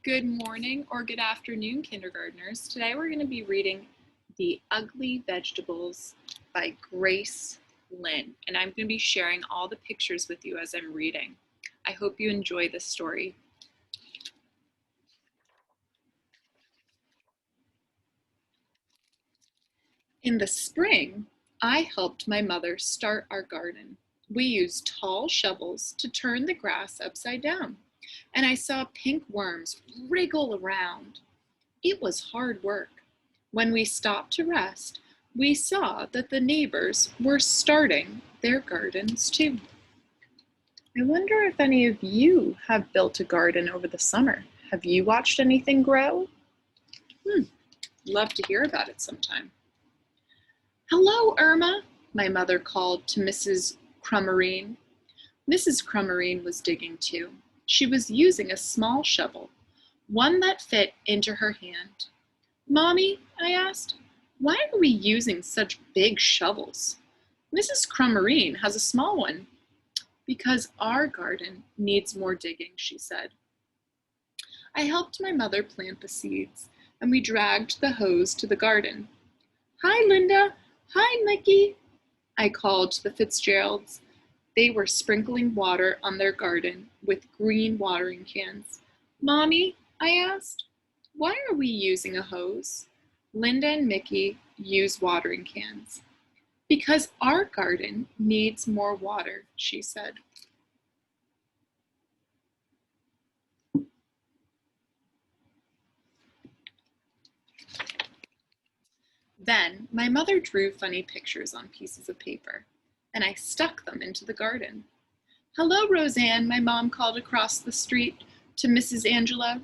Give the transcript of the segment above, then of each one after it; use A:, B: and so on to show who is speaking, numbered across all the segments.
A: Good morning or good afternoon, kindergartners. Today we're going to be reading The Ugly Vegetables by Grace Lin, and I'm going to be sharing all the pictures with you as I'm reading. I hope you enjoy this story. In the spring, I helped my mother start our garden. We used tall shovels to turn the grass upside down, and I saw pink worms wriggle around. It was hard work. When we stopped to rest, we saw that the neighbors were starting their gardens too. I wonder if any of you have built a garden over the summer. Have you watched anything grow? Love to hear about it sometime. Hello, Irma, my mother called to Mrs. Crummarine. Mrs. Crummarine was digging too. She was using a small shovel, one that fit into her hand. Mommy, I asked, why are we using such big shovels? Mrs. Crummarine has a small one. Because our garden needs more digging, she said. I helped my mother plant the seeds, and we dragged the hose to the garden. Hi, Linda. Hi, Mickey, I called to the Fitzgeralds. They were sprinkling water on their garden with green watering cans. Mommy, I asked, why are we using a hose? Linda and Mickey use watering cans. Because our garden needs more water, she said. Then my mother drew funny pictures on pieces of paper, and I stuck them into the garden. Hello, Roseanne, my mom called across the street to Mrs. Angela.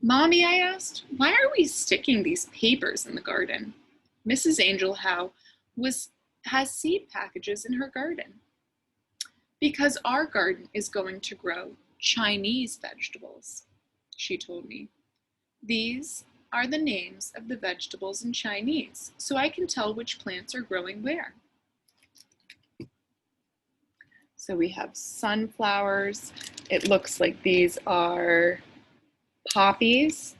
A: Mommy, I asked, why are we sticking these papers in the garden? Mrs. Angel Howe has seed packages in her garden. Because our garden is going to grow Chinese vegetables, she told me. These are the names of the vegetables in Chinese, so I can tell which plants are growing where. So we have sunflowers. It looks like these are poppies,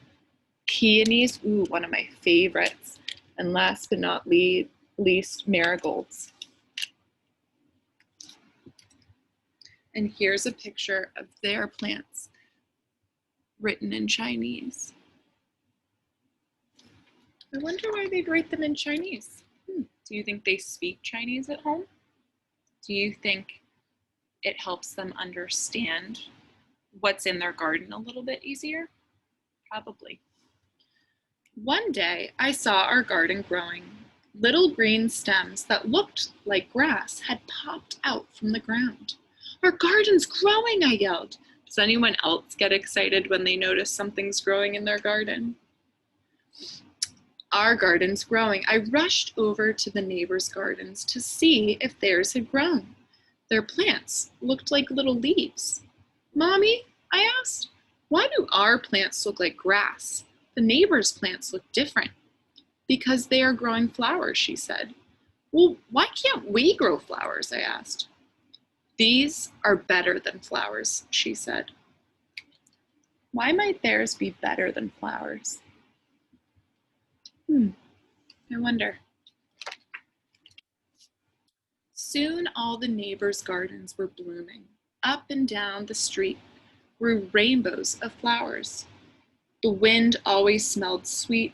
A: peonies, ooh, one of my favorites, and last but not least, marigolds. And here's a picture of their plants written in Chinese. I wonder why they'd write them in Chinese. Do you think they speak Chinese at home? Do you think it helps them understand what's in their garden a little bit easier? Probably. One day, I saw our garden growing. Little green stems that looked like grass had popped out from the ground. Our garden's growing, I yelled. Does anyone else get excited when they notice something's growing in their garden? Our garden's growing. I rushed over to the neighbors' gardens to see if theirs had grown. Their plants looked like little leaves. Mommy, I asked, why do our plants look like grass? The neighbors' plants look different. Because they are growing flowers, she said. Well, why can't we grow flowers? I asked. These are better than flowers, she said. Why might theirs be better than flowers? I wonder. Soon all the neighbors' gardens were blooming. Up and down the street grew rainbows of flowers. The wind always smelled sweet,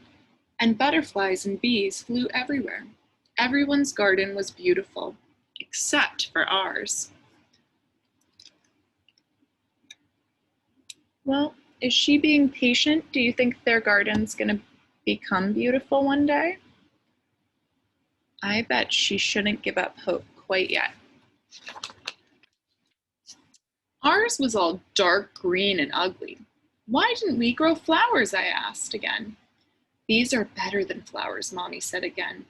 A: and butterflies and bees flew everywhere. Everyone's garden was beautiful, except for ours. Well, is she being patient? Do you think their garden's gonna become beautiful one day? I bet she shouldn't give up hope quite yet. Ours was all dark green and ugly. Why didn't we grow flowers? I asked again. These are better than flowers, Mommy said again.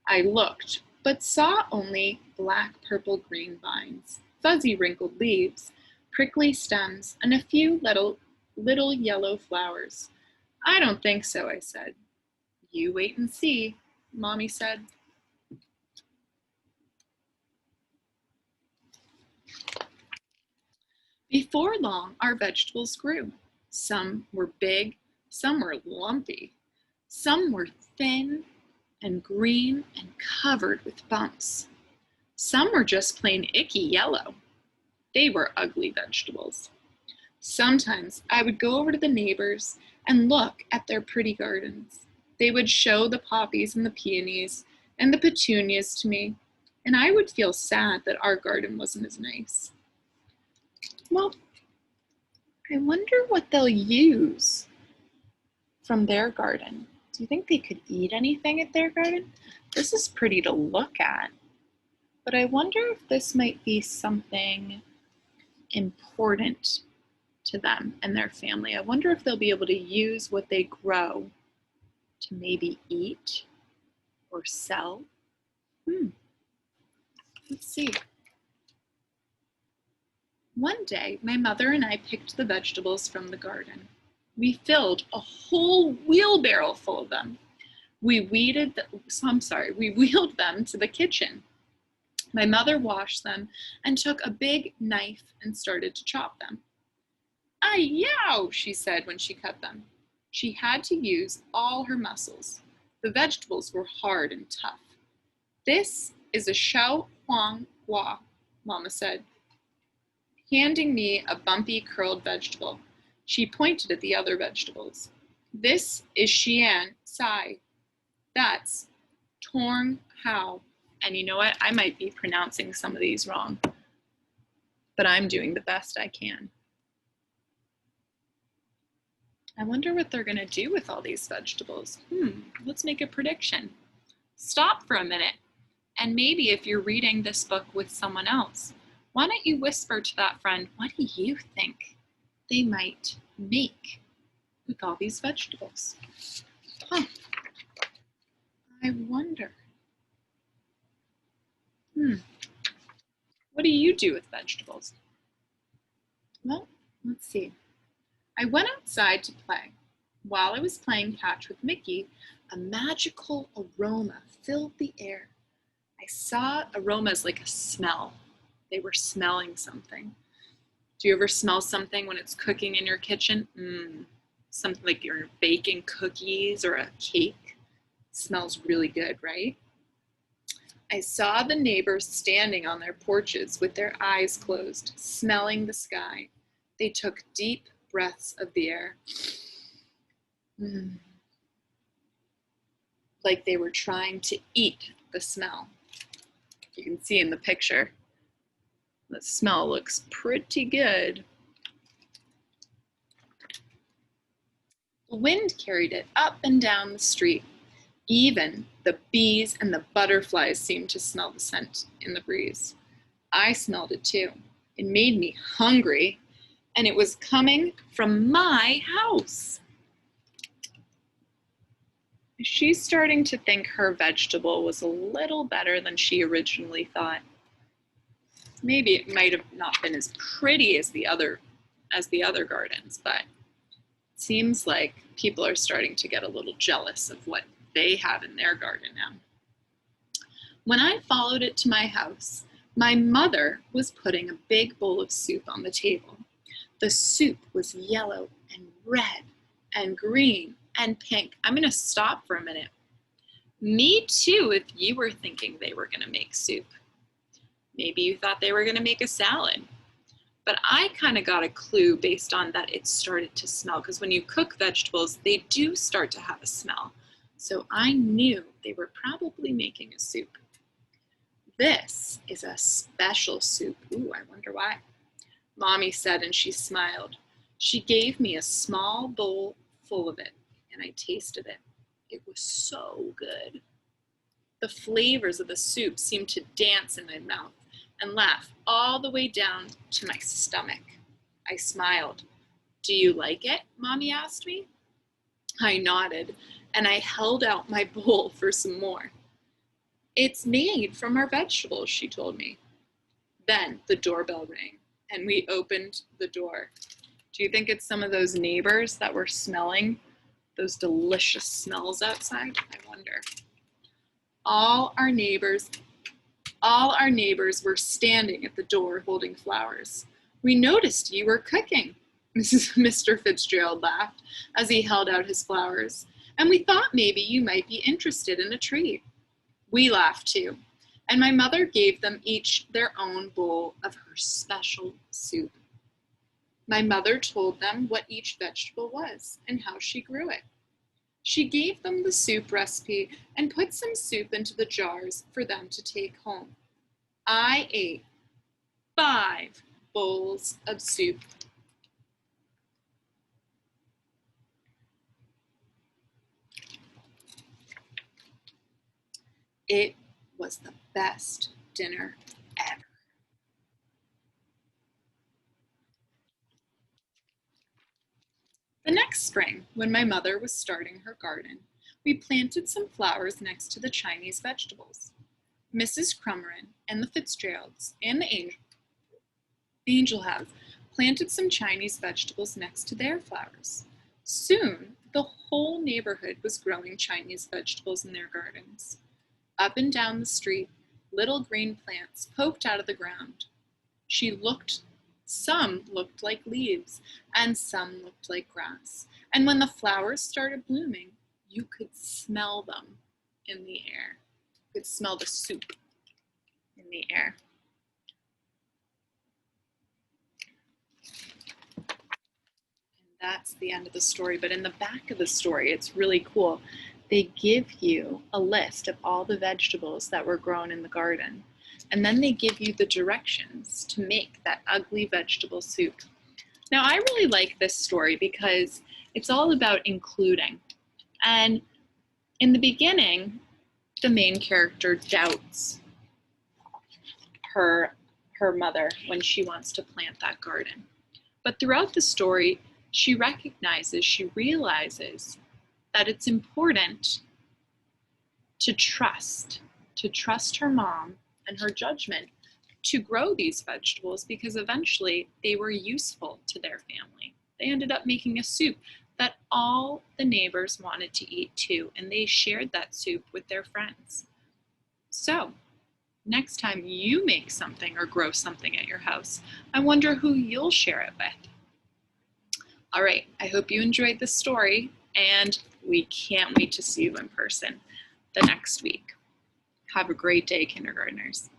A: I looked, but saw only black, purple, green vines, fuzzy, wrinkled leaves, prickly stems, and a few little yellow flowers. I don't think so, I said. You wait and see, Mommy said. Before long, our vegetables grew. Some were big, some were lumpy, some were thin and green and covered with bumps. Some were just plain icky yellow. They were ugly vegetables. Sometimes I would go over to the neighbors and look at their pretty gardens. They would show the poppies and the peonies and the petunias to me, and I would feel sad that our garden wasn't as nice. Well, I wonder what they'll use from their garden. Do you think they could eat anything at their garden? This is pretty to look at, but I wonder if this might be something important to them and their family. I wonder if they'll be able to use what they grow to maybe eat or sell. Let's see. One day, my mother and I picked the vegetables from the garden. We filled a whole wheelbarrow full of them. We wheeled them to the kitchen. My mother washed them and took a big knife and started to chop them. "Ay-yow," she said when she cut them. She had to use all her muscles. The vegetables were hard and tough. "This is a xiao huang hua," Mama said, handing me a bumpy, curled vegetable. She pointed at the other vegetables. "This is xian sai. That's tong hao." And you know what? I might be pronouncing some of these wrong, but I'm doing the best I can. I wonder what they're going to do with all these vegetables. Let's make a prediction. Stop for a minute, and maybe if you're reading this book with someone else, why don't you whisper to that friend, what do you think they might make with all these vegetables? I wonder. What do you do with vegetables? Well, let's see. I went outside to play. While I was playing catch with Mickey, a magical aroma filled the air. I saw aromas like a smell. They were smelling something. Do you ever smell something when it's cooking in your kitchen? Something like you're baking cookies or a cake. It smells really good, right? I saw the neighbors standing on their porches with their eyes closed, smelling the sky. They took deep breaths of the air. Like they were trying to eat the smell. You can see in the picture, the smell looks pretty good. The wind carried it up and down the street. Even the bees and the butterflies seemed to smell the scent in the breeze. I smelled it too. It made me hungry, and it was coming from my house. She's starting to think her vegetable was a little better than she originally thought. Maybe it might have not been as pretty as the other gardens, but it seems like people are starting to get a little jealous of what they have in their garden now. When I followed it to my house, my mother was putting a big bowl of soup on the table. The soup was yellow and red and green and pink. I'm going to stop for a minute. Me too, if you were thinking they were going to make soup. Maybe you thought they were going to make a salad. But I kind of got a clue based on that it started to smell, because when you cook vegetables, they do start to have a smell. So I knew they were probably making a soup. This is a special soup. Ooh, I wonder why. Mommy said, and she smiled. She gave me a small bowl full of it, and I tasted it. It was so good. The flavors of the soup seemed to dance in my mouth and laugh all the way down to my stomach. I smiled. "Do you like it?" Mommy asked me. I nodded, and I held out my bowl for some more. "It's made from our vegetables," she told me. Then the doorbell rang, and we opened the door. Do you think it's some of those neighbors that were smelling those delicious smells outside? I wonder. All our neighbors were standing at the door holding flowers. "We noticed you were cooking." Mr. Fitzgerald laughed as he held out his flowers. And we thought maybe you might be interested in a treat. We laughed too, and my mother gave them each their own bowl of her special soup. My mother told them what each vegetable was and how she grew it. She gave them the soup recipe and put some soup into the jars for them to take home. I ate 5 bowls of soup. It was the best dinner ever. The next spring, when my mother was starting her garden, we planted some flowers next to the Chinese vegetables. Mrs. Crumrin and the Fitzgeralds and the Angel House planted some Chinese vegetables next to their flowers. Soon, the whole neighborhood was growing Chinese vegetables in their gardens. Up and down the street, little green plants poked out of the ground. Some looked like leaves, and some looked like grass. And when the flowers started blooming, you could smell them in the air. You could smell the soup in the air. And that's the end of the story. But in the back of the story, it's really cool. They give you a list of all the vegetables that were grown in the garden. And then they give you the directions to make that ugly vegetable soup. Now, I really like this story because it's all about including. And in the beginning, the main character doubts her mother when she wants to plant that garden. But throughout the story, she realizes that it's important to trust her mom and her judgment to grow these vegetables because eventually they were useful to their family. They ended up making a soup that all the neighbors wanted to eat too, and they shared that soup with their friends. So, next time you make something or grow something at your house, I wonder who you'll share it with. All right, I hope you enjoyed this story, and we can't wait to see you in person the next week. Have a great day, kindergartners.